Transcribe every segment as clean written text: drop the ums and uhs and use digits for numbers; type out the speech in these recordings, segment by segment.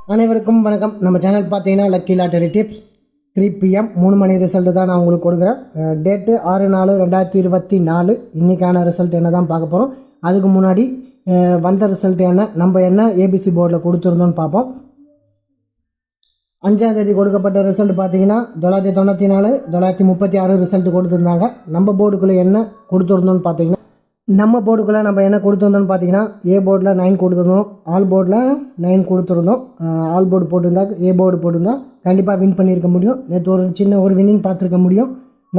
அனைவருக்கும் வணக்கம். நம்ம சேனல் பார்த்தீங்கன்னா லக்கி லாட்டரி டிப்ஸ் 3 PM 3 மணி ரிசல்ட்டு தான் நான் உங்களுக்கு கொடுக்குறேன். டேட்டு 6/4/2024. இன்றைக்கான ரிசல்ட் என்ன தான் பார்க்க போகிறோம். அதுக்கு முன்னாடி வந்த ரிசல்ட் என்ன, நம்ம என்ன ஏபிசி போர்டில் கொடுத்துருந்தோன்னு பார்ப்போம். 5ஆம் தேதி கொடுக்கப்பட்ட ரிசல்ட் பார்த்தீங்கன்னா 994 936 ரிசல்ட் கொடுத்துருந்தாங்க. நம்ம போர்டுக்குள்ளே என்ன கொடுத்துருந்தோன்னு பார்த்தீங்கன்னா, நம்ம போர்டுக்குள்ளே நம்ம என்ன கொடுத்துருந்தோம்னு பார்த்தீங்கன்னா, ஏ போர்டில் 9 கொடுத்துருந்தோம், ஆல் போர்டில் 9 கொடுத்துருந்தோம். ஆல் போர்டு போட்டிருந்தா, ஏ போர்டு போட்டிருந்தா கண்டிப்பாக வின் பண்ணியிருக்க முடியும். நேற்று ஒரு சின்ன ஒரு வின்னிங் பார்த்துருக்க முடியும்.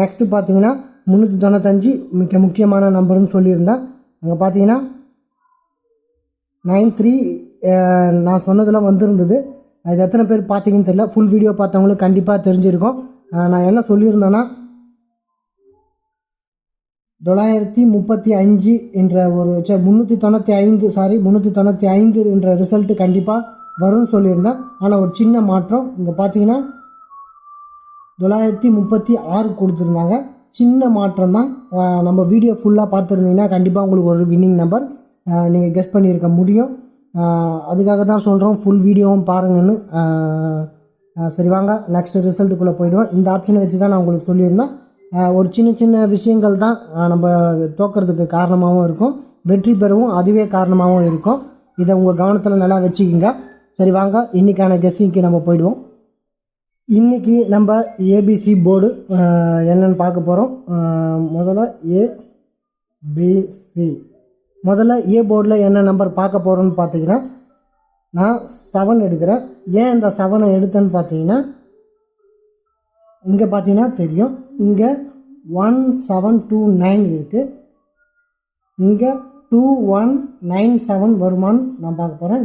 நெக்ஸ்ட்டு பார்த்தீங்கன்னா 395 மிக முக்கியமான நம்பர்னு சொல்லியிருந்தேன். அங்கே பார்த்தீங்கன்னா 93 நான் சொன்னதில் வந்திருந்தது. அது எத்தனை பேர் பார்த்தீங்கன்னு தெரியல. ஃபுல் வீடியோ பார்த்தவங்களுக்கு கண்டிப்பாக தெரிஞ்சிருக்கும். நான் என்ன சொல்லியிருந்தேன்னா, 935 என்ற ஒரு 395 என்ற ரிசல்ட்டு கண்டிப்பாக வரும்னு சொல்லியிருந்தேன். ஆனால் ஒரு சின்ன மாற்றம். இங்கே பார்த்தீங்கன்னா 936 கொடுத்துருந்தாங்க. சின்ன மாற்றம் தான். நம்ம வீடியோ ஃபுல்லாக பார்த்துருந்தீங்கன்னா கண்டிப்பாக உங்களுக்கு ஒரு வின்னிங் நம்பர் நீங்கள் கெஸ் பண்ணியிருக்க முடியும். அதுக்காக தான் சொல்கிறோம், ஃபுல் வீடியோவும் பாருங்கன்னு. சரி வாங்க நெக்ஸ்ட் ரிசல்ட்டுக்குள்ளே போயிடுவோம். இந்த ஆப்ஷனை வச்சு தான் நான் உங்களுக்கு சொல்லியிருந்தேன். ஒரு சின்ன சின்ன விஷயங்கள் தான் நம்ம தோக்கிறதுக்கு காரணமாகவும் இருக்கும், வெற்றி பெறவும் அதுவே காரணமாகவும் இருக்கும். இதை உங்கள் கவனத்தில் நல்லா வச்சுக்கிங்க. சரி வாங்க இன்றைக்கான கெஸ்ஸிங்க்கு நம்ம போயிடுவோம். இன்றைக்கி நம்ம ஏபிசி போர்டு என்னென்னு பார்க்க போகிறோம். முதல்ல ஏபிசி, முதல்ல ஏ போர்டில் என்ன நம்பர் பார்க்க போகிறோன்னு பார்த்தீங்கன்னா, நான் 7 எடுக்கிறேன். ஏன் இந்த 7 எடுத்தேன்னு பார்த்தீங்கன்னா, இங்கே பார்த்தீங்கன்னா தெரியும், இங்கே 1729 இருக்குது. இங்கே 2197 வருமானு நான் பார்க்க போகிறேன்.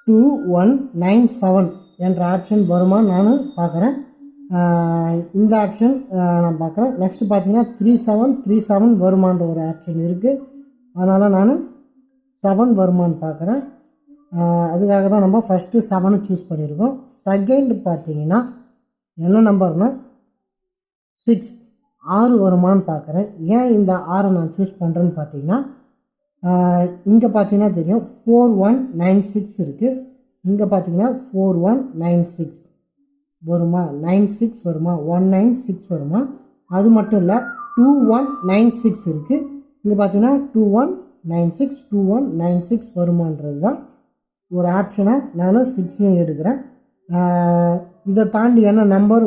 2197 என்ற ஆப்ஷன் வருமானு நான் பார்க்குறேன். இந்த ஆப்ஷன் நான் பார்க்குறேன். நெக்ஸ்ட் பார்த்தீங்கன்னா 3737 வருமானன்ற ஒரு ஆப்ஷன் இருக்குது. அதனால் நான் 7 வருமானு பார்க்குறேன். அதுக்காக தான் நம்ம ஃபஸ்ட்டு 7 சூஸ் பண்ணியிருக்கோம். செகண்ட் பார்த்தீங்கன்னா என்ன நம்பர்னா 6 வருமானு பார்க்குறேன். ஏன் இந்த 6 நான் சூஸ் பண்ணுறேன்னு பார்த்தீங்கன்னா, இங்கே பார்த்தீங்கன்னா தெரியும் 4196 இருக்குது. இங்கே பார்த்தீங்கன்னா 4196 வருமா, 96 வருமா, 196 வருமா. அது மட்டும் இல்லை 2196 இருக்குது. இங்கே பார்த்தீங்கன்னா 2196 வருமானது தான் ஒரு ஆப்ஷனை நான் 6 எடுக்கிறேன். இதை தாண்டி என்ன நம்பர்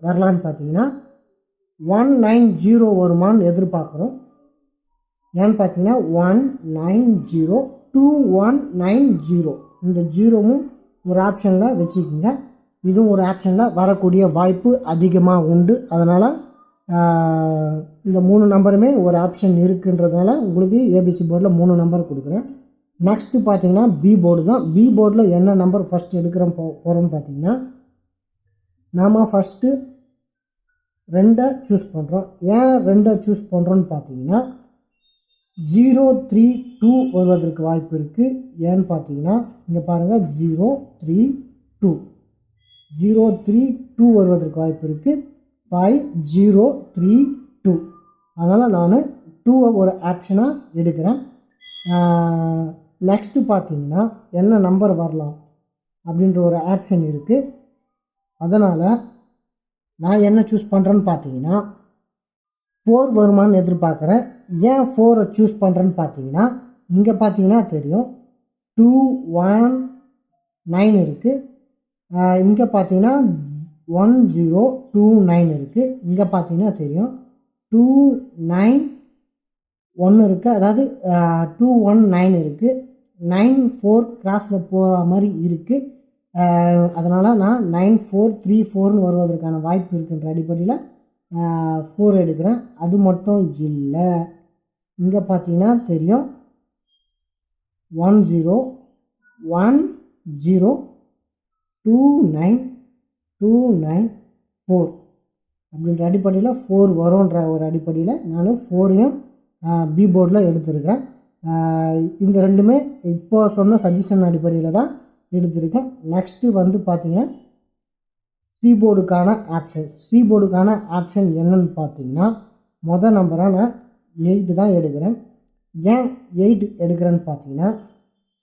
வரலான்னு பார்த்தீங்கன்னா 190 வருமானு எதிர்பார்க்குறோம். ஏன்னு பார்த்தீங்கன்னா 190 2190 இந்த ஜீரோவும் ஒரு ஆப்ஷனில் வச்சுக்கோங்க. இதுவும் ஒரு ஆப்ஷனில் வரக்கூடிய வாய்ப்பு அதிகமாக உண்டு. அதனால் இந்த 3 நம்பருமே ஒரு ஆப்ஷன் இருக்குன்றதுனால உங்களுக்கு ஏபிசி போர்டில் 3 நம்பர் கொடுக்குறேன். நெக்ஸ்ட்டு பார்த்தீங்கன்னா பி போர்டு தான். பி போர்டில் என்ன நம்பர் ஃபஸ்ட்டு எடுக்கிறோம் போகிறோம்னு பார்த்தீங்கன்னா, நாம் ஃபஸ்ட்டு 2 சூஸ் பண்ணுறோம். ஏன் 2 சூஸ் பண்ணுறோன்னு பார்த்தீங்கன்னா, 032 வருவதற்கு வாய்ப்பு இருக்குது. ஏன்னு பார்த்தீங்கன்னா இங்கே பாருங்கள் 032 வருவதற்கு வாய்ப்பு இருக்குது. 5032. அதனால் நான் 2 ஒரு ஆப்ஷனாக எடுக்கிறேன். நெக்ஸ்ட்டு பார்த்தீங்கன்னா என்ன நம்பர் வரலாம் அப்படின்ற ஒரு ஆப்ஷன் இருக்குது. அதனால் நான் என்ன சூஸ் பண்ணுறேன்னு பார்த்தீங்கன்னா 4 வருமானு எதிர்பார்க்குறேன். ஏன் 4 சூஸ் பண்ணுறேன்னு பார்த்தீங்கன்னா, இங்கே பார்த்தீங்கன்னா தெரியும் 219 இருக்குது. இங்கே பார்த்தீங்கன்னா 1029 இருக்குது. இங்கே பார்த்தீங்கன்னா தெரியும் 291 இருக்குது. அதாவது 219 இருக்குது. 94 கிராஸில் போகிற மாதிரி இருக்குது. அதனால் நான் 9434 வருவதற்கான வாய்ப்பு இருக்குன்ற அடிப்படையில் 4 எடுக்கிறேன். அது மட்டும் இல்லை, இங்கே பார்த்தீங்கன்னா தெரியும் 10102924 அப்படின்ற அடிப்படையில் 4 வரும்ன்ற ஒரு அடிப்படையில் நான் 4ஐயும் பி போர்டில் எடுத்திருக்கேன். இந்த ரெண்டுமே இப்போ சொன்ன சஜஷன் அடிப்படையில் தான் எடுத்திருக்கேன். நெக்ஸ்ட்டு வந்து பார்த்தீங்கன்னா சி போர்டுக்கான ஆப்ஷன் என்னன்னு பார்த்தீங்கன்னா, மொதல் நம்பராக நான் 8 தான் எடுக்கிறேன். ஏன் 8 எடுக்கிறேன்னு பார்த்தீங்கன்னா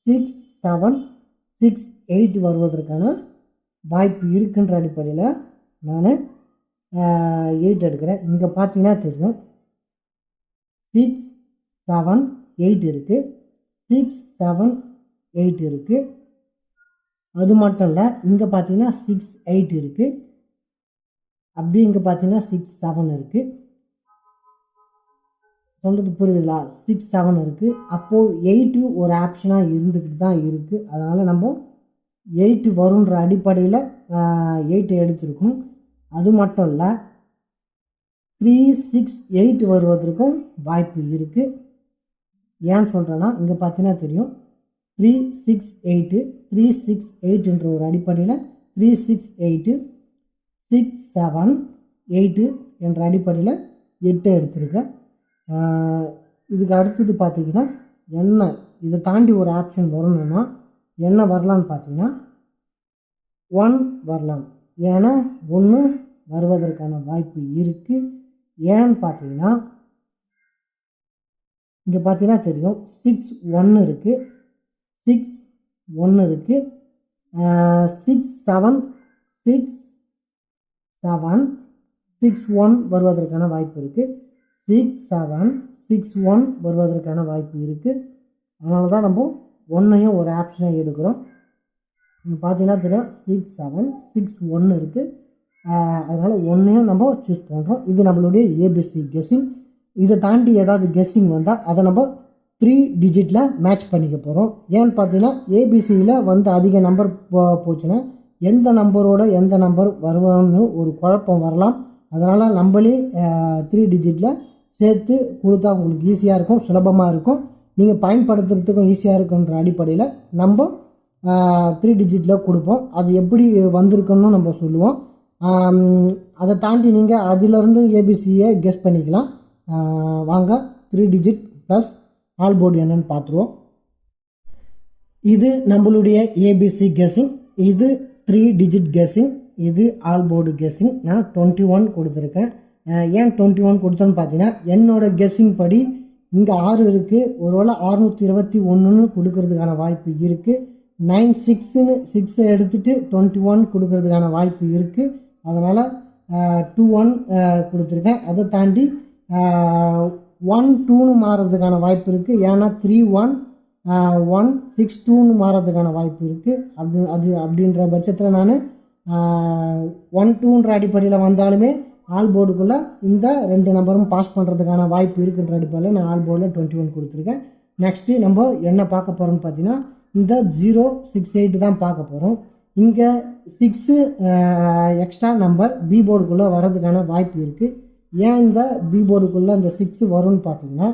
6, 7, 6, 8 வருவதற்கான வாய்ப்பு இருக்குன்ற அடிப்படையில் நான் 8 எடுக்கிறேன். இங்கே பார்த்தீங்கன்னா தெரியும் 6, 7, 8 இருக்குது, 6, 7, 8 இருக்குது. அது மட்டும் இல்லை, இங்கே பார்த்தீங்கன்னா 6, 8 இருக்குது. அப்படியே இங்கே பார்த்தீங்கன்னா 6, 7 இருக்குது. சொல்கிறது புரியுதுங்களா? 6, 7 இருக்குது. அப்போது 8 ஒரு ஆப்ஷனாக இருந்துக்கிட்டு தான் இருக்குது. அதனால் நம்ம 8 வருன்ற அடிப்படையில் 8 எடுத்துருக்கோம். அது மட்டும் இல்லை, 3, 6, 8 வருவதற்கும் வாய்ப்பு இருக்குது. ஏன்னு சொல்கிறேன்னா இங்கே பார்த்தீங்கன்னா தெரியும் 3, 6, 8, 3, 6, 8 ஒரு அடிப்படையில் 3, 6, 8, 6, 7, 8 என்ற அடிப்படையில் 8 எடுத்திருக்கேன். இதுக்கு அடுத்தது பார்த்திங்கன்னா என்ன இதை தாண்டி ஒரு ஆப்ஷன் வரணும்னா என்ன வரலான்னு பார்த்தீங்கன்னா 1 வரலாம். ஏன்னா 1 வருவதற்கான வாய்ப்பு இருக்குது. ஏன்னு பார்த்தீங்கன்னா இங்கே பார்த்தீங்கன்னா தெரியும் 6, 1 இருக்குது, 6, 1 இருக்குது, 6, 7, 6, 7, 6, 1 வருவதற்கான வாய்ப்பு இருக்குது. 6, 7, 6, 1 வருவதற்கான வாய்ப்பு இருக்குது. அதனால தான் நம்ம 1ஐயும் ஒரு ஆப்ஷனாக எடுக்கிறோம். பார்த்தீங்கன்னா தெரியும் 6, 7, 6, 1 இருக்குது. அதனால் 1ஐயும் நம்ம சூஸ் பண்ணுறோம். இது நம்மளுடைய ஏபிசி கெஸ்ஸிங். இதை தாண்டி ஏதாவது கெஸ்ஸிங் வந்தால் அதை நம்ம 3 டிஜிட்டில் மேட்ச் பண்ணிக்க போகிறோம். ஏன்னு பார்த்தீங்கன்னா ஏபிசியில் வந்து அதிக நம்பர் போச்சுன்னா எந்த நம்பரோட எந்த நம்பர் வருவான்னு ஒரு குழப்பம் வரலாம். அதனால் நம்மளே 3 டிஜிட்டில் சேர்த்து கொடுத்தா உங்களுக்கு ஈஸியாக இருக்கும், சுலபமாக இருக்கும், நீங்கள் பயன்படுத்துறதுக்கும் ஈஸியாக இருக்குன்ற அடிப்படையில் நம்ம 3 டிஜிட்டில் கொடுப்போம். அது எப்படி வந்திருக்குன்னு நம்ம சொல்லுவோம். அதை தாண்டி நீங்கள் அதிலிருந்து ஏபிசியை கெஸ் பண்ணிக்கலாம். வாங்க 3 டிஜிட் ப்ளஸ் ஆல் போர்டு என்னன்னு பார்த்துருவோம். இது நம்மளுடைய ஏபிசி கெஸ்ஸிங், இது 3 டிஜிட் கெஸ்ஸிங், இது ஆல் போர்டு கெஸ்ஸிங். நான் 21 கொடுத்துருக்கேன். ஏன் 21 கொடுத்தேன்னு பார்த்தீங்கன்னா என்னோட கெஸ்ஸிங் படி இங்கே 6 இருக்குது, ஒருவேளை 621 கொடுக்கறதுக்கான வாய்ப்பு இருக்குது. 9, 6 எடுத்துகிட்டு 21 கொடுக்கறதுக்கான வாய்ப்பு இருக்குது. அதனால் 21 கொடுத்துருக்கேன். அதை தாண்டி 1, 2 மாறுறதுக்கான வாய்ப்பு இருக்குது. ஏன்னா 3, 1, 1, 6, 2 மாறுறதுக்கான வாய்ப்பு இருக்குது. அப்படின்ற பட்சத்தில் நான் 1, 2ன்ற அடிப்படையில் வந்தாலுமே ஆல் போர்டுக்குள்ளே இந்த 2 நம்பரும் பாஸ் பண்ணுறதுக்கான வாய்ப்பு இருக்குன்ற அடிப்படையில் நான் ஆல் போர்டில் 21 கொடுத்துருக்கேன். நெக்ஸ்ட்டு நம்ம என்ன பார்க்க போகிறோம்னு பார்த்தீங்கன்னா இந்த 0, 6, 8 தான் பார்க்க போகிறோம். இங்கே 6 எக்ஸ்ட்ரா நம்பர் பி போர்டுக்குள்ளே வர்றதுக்கான வாய்ப்பு இருக்குது. ஏன் இந்த பி போர்டுக்குள்ளே இந்த 6 வரும்னு பார்த்தீங்கன்னா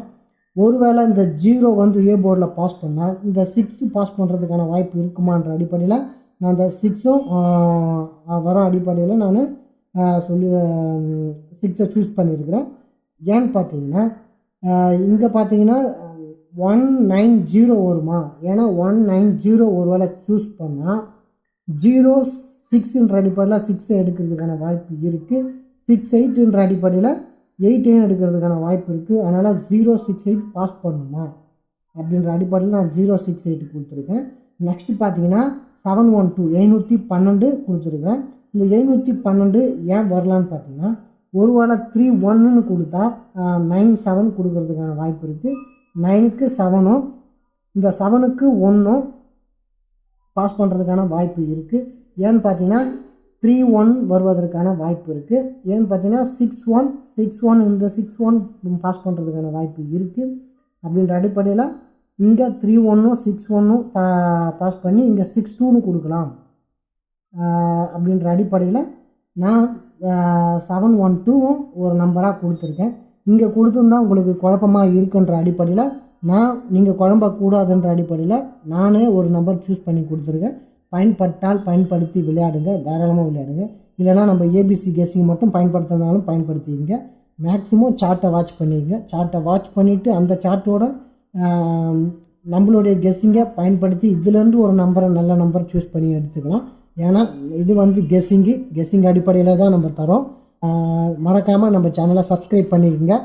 ஒருவேளை இந்த 0 வந்து ஏ போர்டில் பாஸ் பண்ணால் இந்த 6 பாஸ் பண்ணுறதுக்கான வாய்ப்பு இருக்குமான்ற அடிப்படையில் நான் இந்த 6ம் வர அடிப்படையில் நான் 6ஐ சூஸ் பண்ணியிருக்கிறேன். ஏன்னு பார்த்தீங்கன்னா இங்கே பார்த்தீங்கன்னா 190 வருமா? ஏன்னா 190 ஒருவேளை சூஸ் பண்ணால் 0, 6ன்ற அடிப்படையில் 6ஐ எடுக்கிறதுக்கான வாய்ப்பு இருக்குது. 6, 8ன்ற அடிப்படையில் 8ஐயும் எடுக்கிறதுக்கான வாய்ப்பு இருக்குது. அதனால் 0, 6, 8 பாஸ் பண்ணணுமா அப்படின்ற அடிப்படையில் நான் 0, 6, 8 கொடுத்துருக்கேன். நெக்ஸ்ட்டு பார்த்தீங்கன்னா 712 712 கொடுத்துருக்கேன். இந்த 712 ஏன் வரலான்னு பார்த்தீங்கன்னா ஒருவேளை 3, 1ன்னு கொடுத்தா 9, 7 கொடுக்கறதுக்கான வாய்ப்பு இருக்குது. 9க்கு 7ம் இந்த 7க்கு 1ம் பாஸ் பண்ணுறதுக்கான வாய்ப்பு இருக்குது. ஏன்னு பார்த்தீங்கன்னா 3, 1 வருவதற்கான வாய்ப்பு இருக்குது. ஏன்னு பார்த்தீங்கன்னா 6, 1, 6, 1 இந்த 6, 1 பாஸ் பண்ணுறதுக்கான வாய்ப்பு இருக்குது. அப்படின்ற அடிப்படையில் இங்கே 3, 1ம் 6, 1ம் பாஸ் பண்ணி இங்கே 6, 2ன்னு கொடுக்கலாம். அப்படின்ற அடிப்படையில் நான் 712ம் ஒரு நம்பராக கொடுத்துருக்கேன். இங்கே கொடுத்துருந்தா உங்களுக்கு குழப்பமாக இருக்குன்ற அடிப்படையில் நான் நீங்கள் குழம்பக்கூடாதுன்ற அடிப்படையில் நானே ஒரு நம்பர் சூஸ் பண்ணி கொடுத்துருக்கேன். பயன்பட்டால் பயன்படுத்தி விளையாடுங்க, தாராளமாக விளையாடுங்க. இல்லைனா நம்ம ஏபிசி கெஸ்ஸிங் மட்டும் பயன்படுத்தினாலும் பயன்படுத்திங்க. மேக்ஸிமம் சார்ட்டை வாட்ச் பண்ணிங்க. சார்ட்டை வாட்ச் பண்ணிவிட்டு அந்த சார்ட்டோட நம்மளுடைய கெஸ்ஸிங்கை பயன்படுத்தி இதிலேருந்து ஒரு நல்ல நம்பர் சூஸ் பண்ணி எடுத்துக்கலாம். ஏன்னா இது வந்து கெஸ்ஸிங் அடிப்படையில் தான் நம்ம தரோம். மறக்காமல் நம்ம சேனலை சப்ஸ்கிரைப் பண்ணிக்கோங்க.